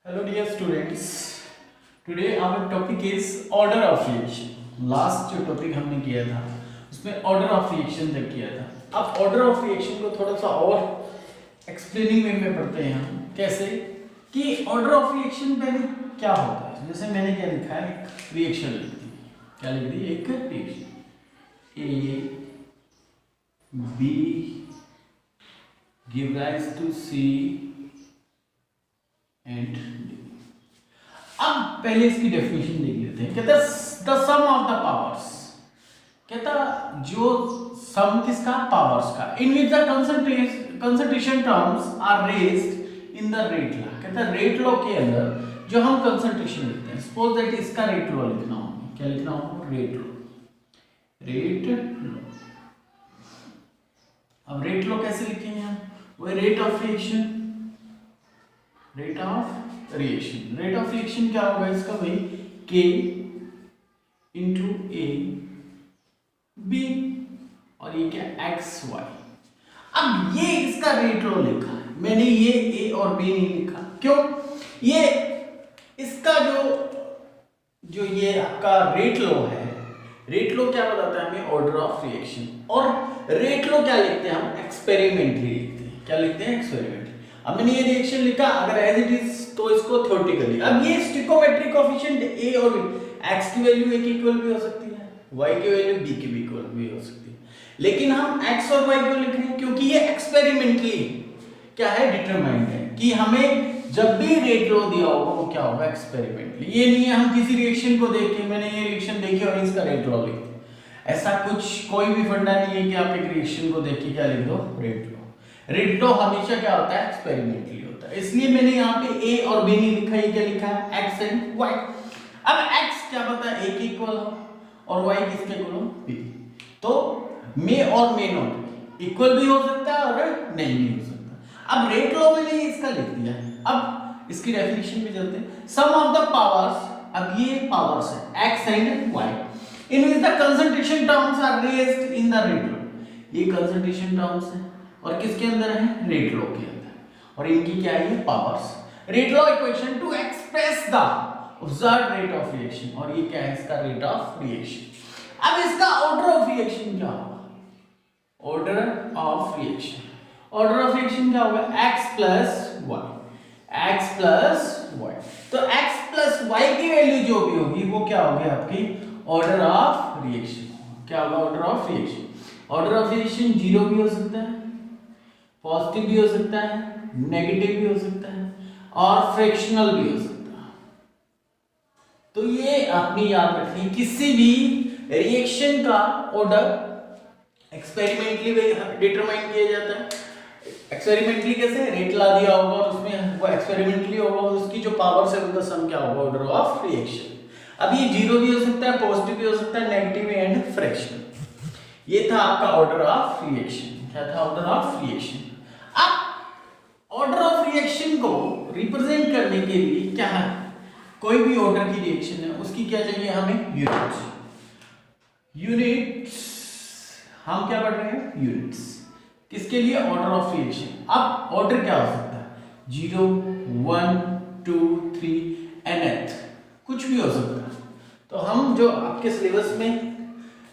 Hello dear students, today our topic is order of reaction. Last जो topic हमने किया था उसमें ऑर्डर ऑफ रिएक्शन तक किया था. अब ऑर्डर ऑफ रिएक्शन को थोड़ा सा और एक्सप्लेनिंग वे में पढ़ते हैं हम. कैसे कि ऑर्डर ऑफ रिएक्शन पहले क्या होता है. जैसे मैंने क्या लिखा है, एक रिएक्शन लिख दी. क्या लिख दी? एक reaction A B give rise to C and. अब पहले इसकी डेफिनेशन देख लेते हैं. कहता the sum of the powers. कहता जो सम किसका? पावर्स का. In which the concentration terms are raised in the rate law. कहता रेट लॉ के अंदर जो हम कंसंट्रेशन लिखते हैं, सपोज दैट इसका रेट लॉ लिखना होगा. क्या लिखना होगा? Rate law. Rate law. अब रेट लॉ कैसे लिखेंगे हम? वो rate of reaction. Rate of reaction. Rate of reaction क्या होगा इसका भाई? K इंटू ए बी और ये क्या? X y. अब ये इसका रेट लॉ लिखा है मैंने, ये ए और बी नहीं लिखा. क्यों? ये इसका जो ये आपका रेट लॉ है, रेट लॉ क्या बताता है हमें? Order of reaction. और रेट लॉ क्या लिखते हैं हम? एक्सपेरिमेंटली लिखते हैं. क्या लिखते हैं? एक्सपेरिमेंटली. अब मैंने ये रिएक्शन लिखा, अगर एज इट इज तो इसको थ्योरेटिकली. अब ये स्टिकोमेट्रिक कोएफिशिएंट ए और बी, एक्स की वैल्यू ए के इक्वल भी हो सकती है, वाई की वैल्यू बी के भी इक्वल भी हो सकती है. लेकिन हम एक्स और वाई क्यों लिख रहे हैं? क्योंकि ये एक्सपेरिमेंटली क्या है? डिटरमाइंड है कि हमें जब भी रेट लॉ दिया होगा वो क्या होगा? एक्सपेरिमेंटली. ये नहीं है हम किसी रिएक्शन को देख के, मैंने ये रिएक्शन देखी और इसका रेट लॉ लिख दिया. ऐसा कुछ कोई भी फंडा नहीं है कि आप एक रिएक्शन को देख के क्या लिख दो? Rate law. रेट लॉ हमेशा क्या होता है? एक्सपेरिमेंटली होता है. इसलिए मैंने यहाँ पे ए और बी नहीं लिखा. ये क्या लिखा है? X and y. अब एक्स क्या पता है? ए के इक्वल हो और वाई किसके इक्वल हो? बी. तो मे और मे नॉट इक्वल भी हो सकता है और नहीं भी हो सकता. अब रेट लॉ मैंने इसका लिख दिया. अब इसकी डेफिनेशन पे चलते हैं. Sum of the powers. अब ये पावर्स है x and y, in which the concentration terms are raised in the rate law. ये कंसंट्रेशन टर्म्स है और किसके अंदर है? रेट लॉ के अंदर. और इनकी क्या है? Powers. Rate law equation two express the observed rate of reaction. और ये क्या है? इसका रेट ऑफ रिएक्शन. अब इसका ऑर्डर ऑफ रिएक्शन क्या होगा? Order of reaction. Order of reaction क्या होगा? x plus y. X plus y. तो x प्लस वाई की वैल्यू जो भी होगी वो क्या होगी? आपकी ऑर्डर ऑफ रिएक्शन. क्या होगा? Order of reaction. Order of reaction zero भी हो सकता है, पॉजिटिव भी हो सकता है, नेगेटिव भी हो सकता है और फ्रैक्शनल भी हो सकता है. तो ये आपने याद रखनी. किसी भी रिएक्शन का ऑर्डर एक्सपेरिमेंटली डिटरमाइन किया जाता है. एक्सपेरिमेंटली कैसे? रेट ला दिया होगा और उसमें वो एक्सपेरिमेंटली होगा और उसकी जो पावर्स है उनका सम क्या होगा? Order of reaction. अब ये जीरो भी हो सकता है, पॉजिटिव भी हो सकता है, नेगेटिव एंड फ्रैक्शनल. ये था आपका ऑर्डर ऑफ रिएक्शन. क्या था? Order of reaction. अब ऑर्डर ऑफ रिएक्शन को रिप्रेजेंट करने के लिए क्या है? कोई भी ऑर्डर की रिएक्शन है उसकी क्या चाहिए हमें? यूनिट्स. यूनिट्स हम क्या पढ़ रहे हैं? यूनिट्स. किसके लिए? Order of reaction. अब ऑर्डर क्या हो सकता है? 0 1 2 3 nth कुछ भी हो सकता है. तो हम जो आपके सिलेबस में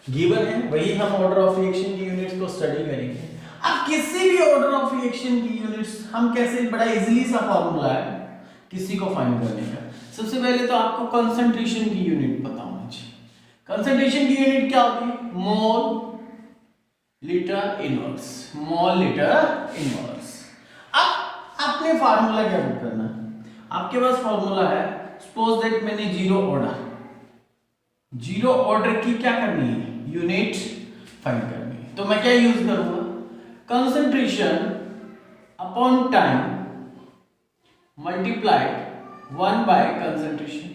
गिवन है वही हम ऑर्डर ऑफ रिएक्शन की यूनिट्स को स्टडी करेंगे. अब किसी भी ऑर्डर ऑफ रिएक्शन की यूनिट्स हम कैसे? बड़ा इजीली सा फॉर्मूला है किसी को फाइंड करने का. सबसे पहले तो आपको कंसंट्रेशन की यूनिट पता होनी चाहिए. कंसंट्रेशन की यूनिट क्या होती है? मोल litre inverse. Mole litre inverse. अब आपने फार्मूला क्या करना है? आपके पास फार्मूला है. सपोज दैट मैंने जीरो ऑर्डर की क्या करनी है? यूनिट फाइंड करनी है. तो मैं क्या यूज करूंगा? Concentration upon time multiplied 1 by concentration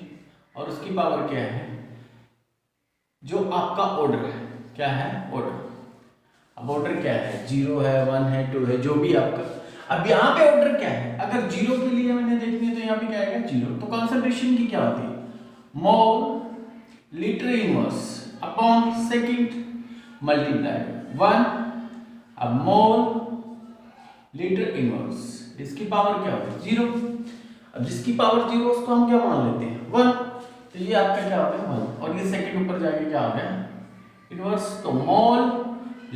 और उसकी पावर क्या है? जो आपका ऑर्डर है. क्या है? ऑर्डर. अब ऑर्डर क्या है? 0 है, 1 है, 2 है, जो भी आपका. अब यहाँ पे ऑर्डर क्या है? अगर 0 के लिए मैंने देखनी है तो यहाँ पे क्या आएगा? 0. तो कंसंट्रेशन की क्या होती है? मोल litre inverse upon second multiply 1. अब मोल लीटर इनवर्स, इसकी पावर क्या होती है? 0. अब जिसकी पावर 0 उसको हम क्या मान लेते हैं 1, तो ये आपका क्या हो गया 1, और ये सेकंड ऊपर जाके क्या हो गया इनवर्स। तो mole,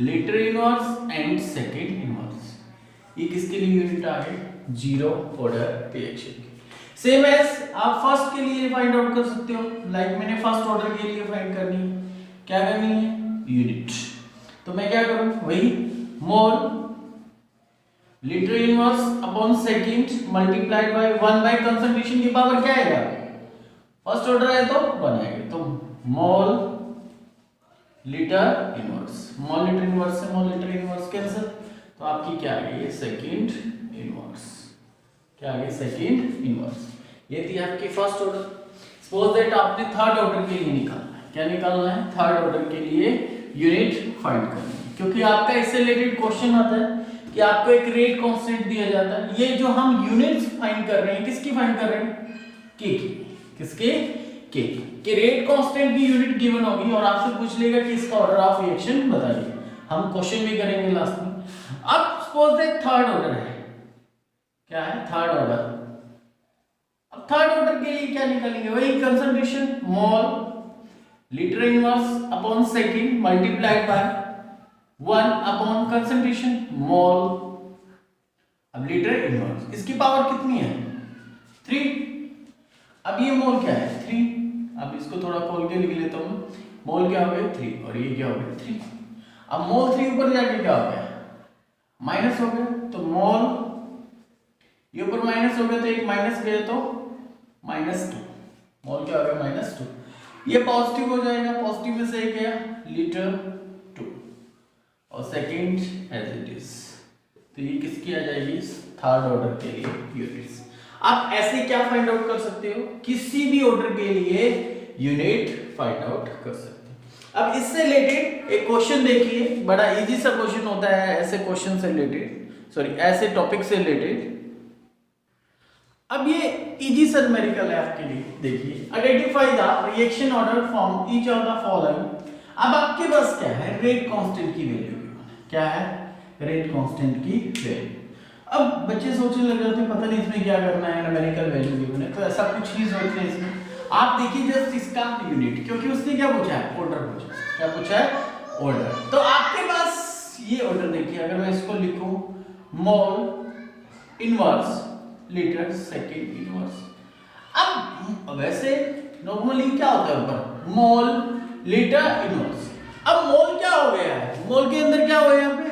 litre inverse and second inverse, ये किसके लिए यूनिट आ गए, जीरो ऑर्डर रिएक्शन के। सेम एज आप फर्स्ट के लिए फाइंड आउट कर सकते हो, लाइक मैंने फर्स्ट ऑर्डर के लिए फाइंड करनी है, क्या करनी है यूनिट, तो मैं क्या करूं वही mole litre inverse upon second multiplied by 1 by concentration की पावर क्या आएगा, फर्स्ट ऑर्डर है तो 1 आएगा, तो mole litre inverse, mole litre inverse से मोल लीटर इनवर्स कैंसिल, तो आपकी क्या आ गई सेकंड इनवर्स, क्या आ गई सेकंड इनवर्स। ये थी आपकी फर्स्ट ऑर्डर। सपोज दैट आपने थर्ड ऑर्डर के लिए निकालना है, क्या निकालना है थर्ड ऑर्डर के लिए यूनिट फाइंड करनी है, क्योंकि आपका इससे रिलेटेड क्वेश्चन आता है कि आपको एक रेट कांस्टेंट दिया जाता है, ये जो हम यूनिट्स फाइंड कर रहे हैं किसकी फाइंड कर रहे हैं के की, किसके के रेट कांस्टेंट की यूनिट गिवन होगी और आपसे पूछ लेगा कि इसका ऑर्डर ऑफ रिएक्शन बताइए, हम क्वेश्चन भी करेंगे लास्ट में। अब सपोज दैट थर्ड ऑर्डर है, क्या है थर्ड ऑर्डर, अब थर्ड ऑर्डर के लिए क्या निकालेंगे वही concentration mole litre inverse upon second multiplied by 1 upon concentration mole, अब लीटर इनवर्स, इसकी पावर कितनी है 3, अब ये मोल क्या है 3, अब इसको थोड़ा खोल के लिख लेता हूं, मोल क्या हो गया 3 और ये क्या हो गया 3, अब मोल 3 ऊपर जाके क्या हो गया माइनस हो गया, तो मोल ये ऊपर माइनस हो गया तो एक माइनस गया तो -2, मोल क्या हो गया -2, ये पॉजिटिव हो जाएगा, पॉजिटिव में से एक गया लीटर 2 और सेकंड एज इट इज, तो ये किसकी आ जाएगी थर्ड ऑर्डर के लिए यूनिट्स। आप ऐसे क्या फाइंड आउट कर सकते हो, किसी भी ऑर्डर के लिए यूनिट फाइंड आउट कर सकते हो। अब इससे रिलेटेड एक क्वेश्चन देखिए, बड़ा इजी सा क्वेश्चन होता है ऐसे क्वेश्चन से रिलेटेड, सॉरी ऐसे टॉपिक से रिलेटेड। अब ये इजी सा न्यूमेरिकल है आपके लिए, देखिए identify the reaction order from each of the following. अब आपके पास क्या है रेट कांस्टेंट की वैल्यू, क्या है रेट कांस्टेंट की वैल्यू। अब बच्चे सोचने लग जाते हैं पता नहीं इसमें क्या करना है, न्यूमेरिकल वैल्यू गिवन है, तो ऐसा कुछ नहीं सोचते इसमें, आप देखिए जस्ट इसका यूनिट, क्योंकि उसने क्या पूछा है ऑर्डर पूछा, क्या पूछा है ऑर्डर, तो आपके पास ये ऑर्डर देखिए, अगर मैं इसको लिखूं mole inverse litre second inverse, अब वैसे नॉर्मली क्या होता है ऊपर मोल लीटर इनवर्स, अब मोल क्या हो गया है, मोल के अंदर क्या हो गया यहाँ पे,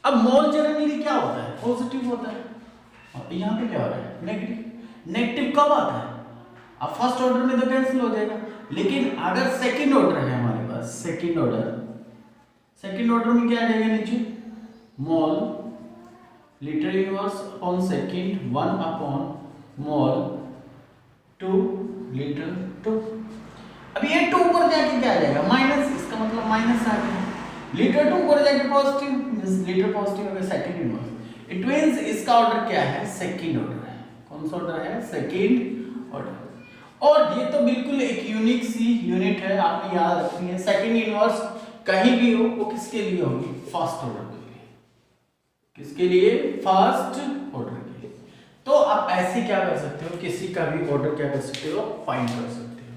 अब मोल जनरली क्या होता है पॉजिटिव होता है, और यहाँ पे क्या हो रहा है नेगेटिव, नेगेटिव कब आता है, अब फर्स्ट ऑर्डर में तो कैंसिल हो जाएगा, लेकिन अगर सेकंड ऑर्डर है हमारे पास, सेकंड ऑर्डर में क्या आ जाएगा नीचे मोल litre inverse upon second 1 upon mole 2 litre 2, अब ये 2 ऊपर जाके क्या आ जाएगा माइनस, इसका मतलब माइनस आ गया, लीटर 2 ऊपर जाके पॉजिटिव, मींस लीटर पॉजिटिव हो गया सेकंड इनवर्स, इट मींस इसका ऑर्डर क्या है सेकंड ऑर्डर है, कौन सा ऑर्डर है सेकंड ऑर्डर, और ये तो बिल्कुल एक यूनिक सी यूनिट है, आपने याद रखनी है, सेकंड इनवर्स कहीं भी हो वो किसके लिए होगी फर्स्ट ऑर्डर के लिए, किसके लिए फर्स्ट ऑर्डर के लिए। तो आप ऐसे क्या कर सकते हो, किसी का भी ऑर्डर क्या कर सकते हो फाइंड कर सकते हो।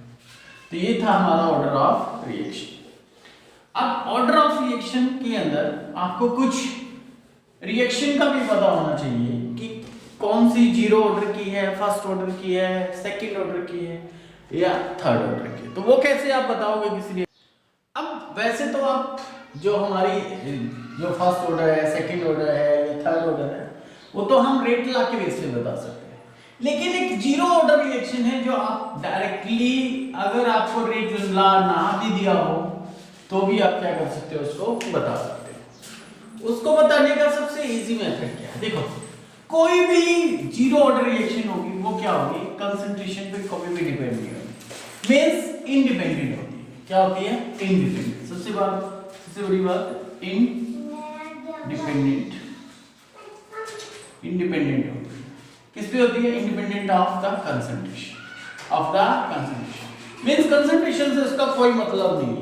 तो ये था हमारा ऑर्डर ऑफ रिएक्शन। अब ऑर्डर ऑफ रिएक्शन के अंदर आपको कुछ रिएक्शन का भी पता होना चाहिए कि कौन सी जीरो ऑर्डर की है, फर्स्ट ऑर्डर की है, सेकंड ऑर्डर की है या थर्ड ऑर्डर की, तो वो कैसे आप बताओगे किसी। अब वैसे तो आप जो हमारी जो फर्स्ट ऑर्डर है, सेकंड ऑर्डर है या थर्ड ऑर्डर है, वो तो हम रेट ला के बेस पे बता सकते हैं, लेकिन एक जीरो ऑर्डर रिएक्शन है जो आप डायरेक्टली अगर आपको रेट ला ना भी दिया हो तो भी आप क्या कर सकते हो उसको बता सकते हो। उसको बताने का सबसे इजी मेथड क्या है, देखो कोई भी जीरो ऑर्डर रिएक्शन होगी वो क्या होगी कंसंट्रेशन पे कभी भी डिपेंड नहीं होगी, मींस इंडिपेंडेंट होती है। क्या होती है इंडिपेंडेंट, सबसे बड़ी बात इंडिपेंडेंट होती है, किस पे होती है independent of the concentration, means concentration से उसका कोई मतलब नहीं है।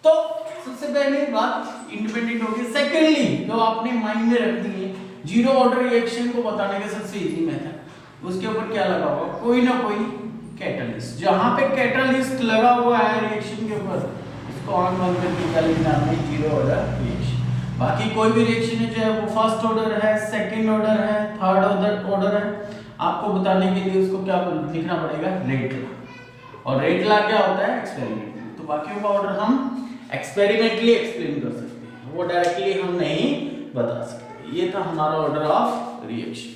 तो सबसे पहले बात इंडिपेंडेंट होगी। सेकेंडली जो आपने माइंड में रखनी है जीरो ऑर्डर रिएक्शन को बताने का सबसे इजी मेथड, उसके ऊपर क्या लगा होगा, कोई ना कोई कैटलिस्ट। जहां पे कैटलिस्ट लगा हुआ है रिएक्शन के ऊपर, उसको ऑन बंद करके क्या लिखना है, जीरो ऑर्डर रिएक्शन। बाकी कोई भी रिएक्शन है चाहे वो फर्स्ट ऑर्डर है, सेकंड ऑर्डर है, थर्ड ऑर्डर है, आपको बताने के लिए उसको क्या लिखना पड़ेगा, रेट लॉ। और रेट लॉ क्या होता है, एक्सपेरिमेंटली। तो बाकियों का ऑर्डर हम एक्सपेरिमेंटली एक्सप्लेन कर सकते हैं, वो डायरेक्टली हम नहीं बता सकते। ये था हमारा ऑर्डर ऑफ रिएक्शन।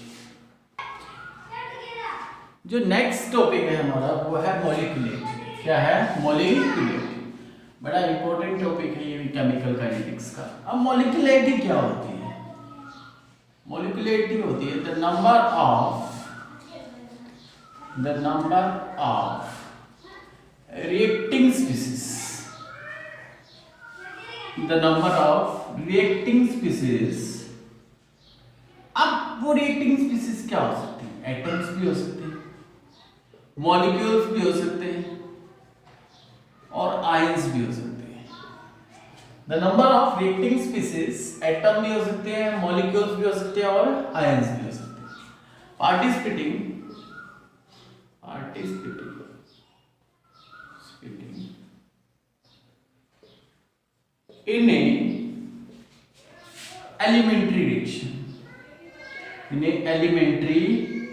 जो नेक्स्ट टॉपिक है हमारा वो है मॉलिक्यूलेटिव। क्या है, मॉलिक्यूलेटिव। बड़ा इंपॉर्टेंट टॉपिक है ये भी केमिकल काइनेटिक्स का। अब मॉलिक्यूलेटिव क्या होती है, मॉलिक्यूलेटिव होती है the number of reacting species, the number of reacting species। अब वो reacting species क्या हो सकती है, एटम्स भी हो सकते हैं, मॉलिक्यूल्स भी हो सकते हैं और आयंस भी हो सकते हैं। The number of reacting species, atom भी हो सकते हैं, मॉलिक्यूल्स भी हो सकते हैं और आयंस भी हो सकते हैं। Participating in a elementary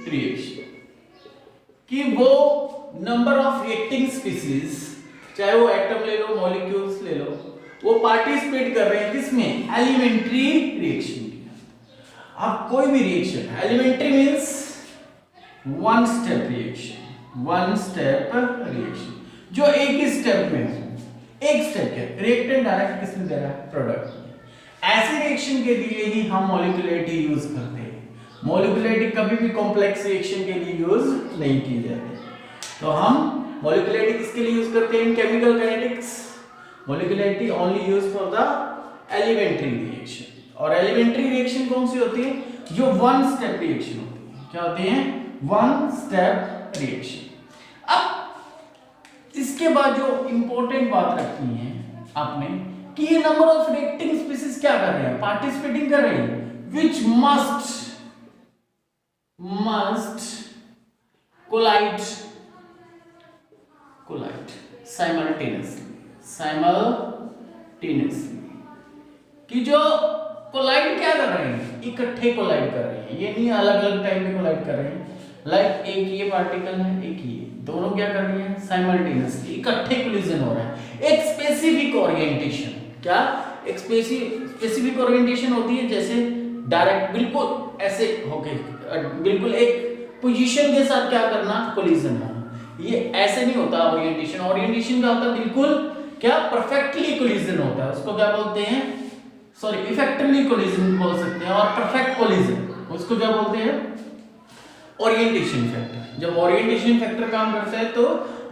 reaction, कि वो नंबर ऑफ रिएक्टिंग स्पीसीज, चाहे वो एटम ले लो, मॉलिक्यूल्स ले लो, वो पार्टिसिपेट कर रहे हैं किसमें, एलिमेंट्री रिएक्शन के। अब कोई भी reaction, elementary means one step reaction, जो एक ही स्टेप में हो, एक स्टेप है, रिएक्टेंट डायरेक्ट किसमें दे रहा है, प्रोडक्ट। ऐसे रिएक्शन के लिए ही हम मॉलिक्यूलैरिटी यूज करते हैं। मॉलिक्यूलैरिटी कभी भी कॉम्प्लेक्स रिएक्शन के लिए यूज नहीं की जाती। तो हम मॉलिक्यूलैरिटी किसके लिए यूज करते हैं, in chemical kinetics. Molecularity only use for the elementary reaction. और एलिमेंट्री रिएक्शन कौन सी होती है, जो वन स्टेप रिएक्शन होती है। क्या होती है, वन स्टेप रिएक्शन। अब इसके बाद जो इंपॉर्टेंट बात रखनी है आपने, कि ये नंबर ऑफ रिएक्टिंग स्पीसीज क्या कर रहे हैं, पार्टिसिपेटिंग कर रहे हैं, विच मस्ट कोलाइड साइमल्टेनियसली, कि जो कोलाइड क्या कर रहे हैं, इकट्ठे कोलाइड कर रहे हैं। ये नहीं अलग अलग टाइम में कोलाइड कर रहे हैं। लाइक एक ये पार्टिकल है, एक ये, दोनों क्या कर रही हैं, साइमल्टेनियसली इकट्ठे कोलिजन हो रहा है। एक स्पेसिफिक ओरिएंटेशन, क्या, एक स्पेसिफिक ओरिएंटेशन होती है, जैसे डायरेक्ट बिल्कुल ऐसे होके बिल्कुल एक पोजीशन के साथ क्या करना, कोलिजन हो। ये ऐसे नहीं होता ओरिएंटेशन। ओरिएंटेशन क्या होता है, बिल्कुल क्या, परफेक्टली कोलिजन होता है। उसको क्या बोलते हैं, सॉरी, इफेक्टिवली कोलिजन बोल सकते हैं, और परफेक्ट कोलिजन उसको क्या बोलते हैं, ओरिएंटेशन फैक्टर। जब ओरिएंटेशन फैक्टर काम करता है तो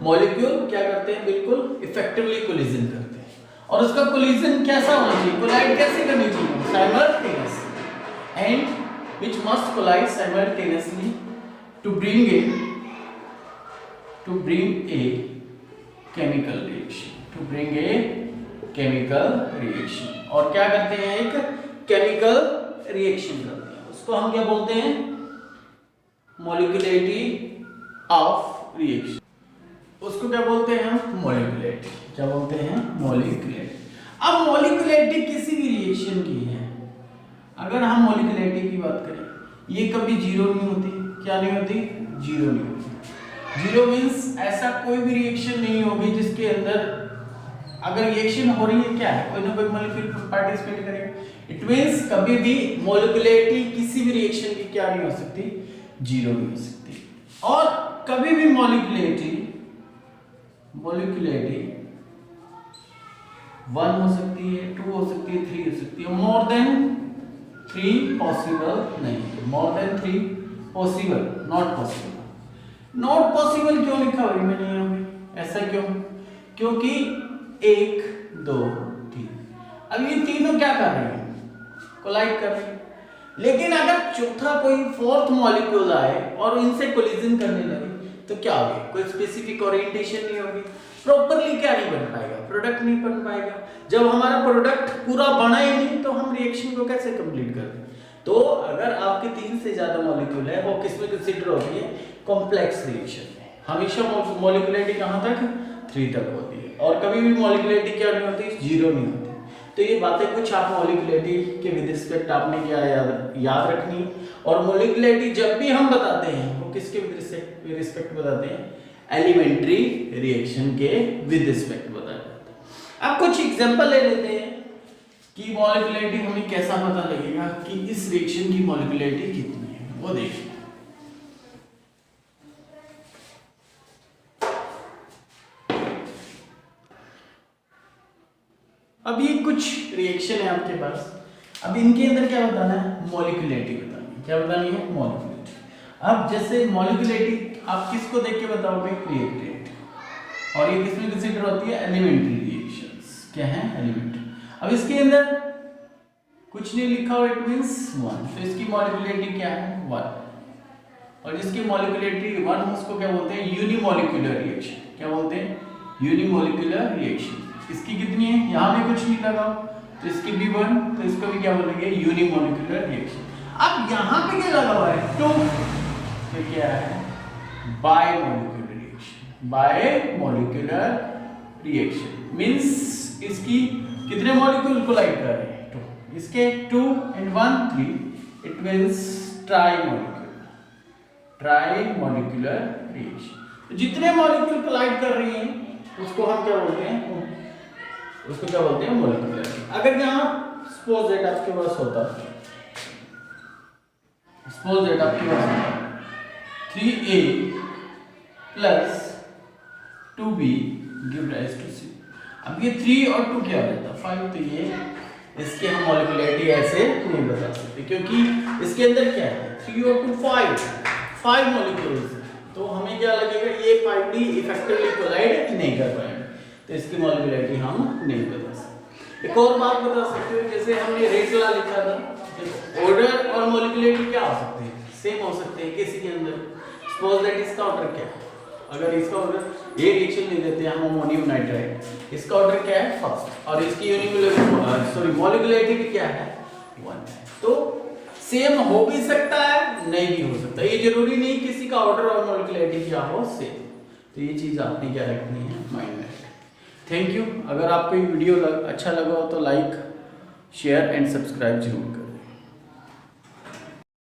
मॉलिक्यूल क्या करते हैं, बिल्कुल इफेक्टिवली कोलिजन करते हैं। और उसका कोलिजन कैसा होना चाहिए, कोलाइड कैसे करनी चाहिए, simultaneous, and which must collide simultaneously to bring a chemical reaction. और क्या करते हैं, एक केमिकल रिएक्शन करते हैं। उसको हम क्या बोलते हैं, मॉलिक्यूलैरिटी ऑफ रिएक्शन। उसको क्या बोलते हैं हम, मॉलिक्यूलैरिटी। क्या बोलते हैं, मॉलिक्यूलैरिटी। अब मॉलिक्यूलैरिटी किसी भी रिएक्शन की है, अगर हम मॉलिक्यूलैरिटी की बात करें, ये कभी जीरो नहीं होती। क्या नहीं होती, जीरो नहीं होती। जीरो मींस ऐसा कोई भी रिएक्शन नहीं होगी जिसके अंदर, अगर रिएक्शन हो रही है, क्या है, कोई ना कोई मॉलिक्यूल पार्टिसिपेट करेगा। इट मींस कभी भी मॉलिक्यूलैरिटी किसी भी रिएक्शन की क्या नहीं हो सकती, जीरो नहीं हो सकती। और कभी भी मॉलिक्यूलैरिटी 1 हो सकती है, 2 हो सकती है, 3 हो सकती है। मोर देन 3 पॉसिबल नहीं, more than 3 possible, not possible. Not possible क्यों लिखा हुआ है मैंने यहाँ पे, ऐसा क्यों, क्योंकि 1 2 3, अब ये तीनों क्या कर रहे हैं, कोलाइड कर रहे हैं। लेकिन अगर चौथा कोई फोर्थ मॉलिक्यूल आए और इनसे कोलिजन करने लगे तो क्या होगा, कोई स्पेसिफिक ओरिएंटेशन नहीं होगी, प्रॉपर्ली क्या नहीं बन पाएगा, प्रोडक्ट नहीं बन पाएगा। जब हमारा प्रोडक्ट पूरा बना ही नहीं तो हम रिएक्शन को कैसे कंप्लीट करें। तो अगर आपके 3 से ज्यादा मॉलिक्यूल है वो किस में कंसीडर होती है, कॉम्प्लेक्स रिएक्शन में। हमेशा मॉलिक्यूलरिटी कहां तक, 3 तक होती है, और कभी भी मॉलिक्यूलरिटी क्या नहीं होती, 0 नहीं होती। तो ये बातें कुछ आप मॉलिक्यूलरिटी के विद रिस्पेक्ट आपने क्या याद रखनी। और मॉलिक्यूलरिटी जब भी हम बताते हैं वो किसके विद रिस्पेक्ट बताते हैं, एलिमेंट्री रिएक्शन के विद रिस्पेक्ट बताते हैं। अब कुछ एग्जांपल ले लेते हैं कि मॉलिक्यूलरिटी हमें कैसा पता लगेगा कि इस रिएक्शन की मॉलिक्यूलरिटी कितनी है, वो देखिए। अब ये कुछ रिएक्शन है आपके पास, अब इनके अंदर क्या बताना है, मॉलिक्यूलरिटी बतानी है। क्या बतानी है, मॉलिक्यूलरिटी। अब जैसे मॉलिक्यूलरिटी आप किसको देख के बताओगे, रिएक्टेंट, और ये किसमें कंसीडर होती है, एलिमेंट्री रिएक्शंस। क्या है, एलिमेंट्री। अब इसके अंदर कुछ नहीं लिखा हुआ, इट मींस 1, तो इसकी मॉलिक्यूलरिटी क्या है, 1। और जिसकी मॉलिक्यूलरिटी 1 उसको क्या बोलते हैं, यूनिमॉलिक्यूलर रिएक्शन। क्या बोलते हैं, यूनिमॉलिक्यूलर रिएक्शन। इसकी कितनी है, यहाँ भी कुछ नहीं लगा तो इसकी भी 1, तो इसको भी क्या बोलेंगे, यूनिमॉलिक्यूलर रिएक्शन। अब यहाँ पे क्या लगा हुआ है, 2, तो क्या है, bimolecular reaction. Bimolecular reaction means इसकी कितने मॉलिक्यूल कोलाइड कर रहे हैं, 2। इसके 2 and 1 3, इट मींस ट्राइमॉलिक्यूलर रिएक्शन। तो जितने मॉलिक्यूल कोलाइड कर रही हैं उसको हम क्या बोलते हैं, उसको क्या बोलते हैं, मॉलिक्यूलर। अगर यहाँ सपोज दैट आपके पास होता, सपोज दैट आपके पास होता 3a plus 2b give rise to c। अब ये 3 और 2 क्या हो जाता, 5। तो ये इसकी हम मॉलिक्यूलरिटी ऐसे नहीं बता सकते क्योंकि इसके अंदर क्या है, 3 और 2 5 मॉलिक्यूल्स। तो हमें क्या लगेगा, ये 5d इफेक्टिवली कोलाइड नहीं कर पाएंगे, तो इसकी मॉलिक्यूलरिटी हम नहीं बता सकते। एक और बात बता सकते हो, जैसे हमने रेट ला लिखा था, ऑर्डर और मॉलिक्यूलरिटी क्या हो सकते हैं, सेम हो सकते हैं किसी के अंदर। सपोज दैट इसका ऑर्डर क्या है, अगर इसका ऑर्डर ये रिएक्शन ले लेते हैं हम अमोनियम नाइट्राइड, इसका ऑर्डर क्या है, फर्स्ट, और इसकी मॉलिक्यूलरिटी क्या है, 1 है। तो सेम हो भी सकता है, नहीं भी हो सकता, ये जरूरी नहीं किसी का ऑर्डर और मॉलिक्यूलरिटी क्या हो सेम। तो ये चीज आपने क्या रखनी है, माइंड में। Thank you. अगर आपको ये वीडियो अच्छा लगा हो तो लाइक, शेयर एंड सब्सक्राइब जरूर करें।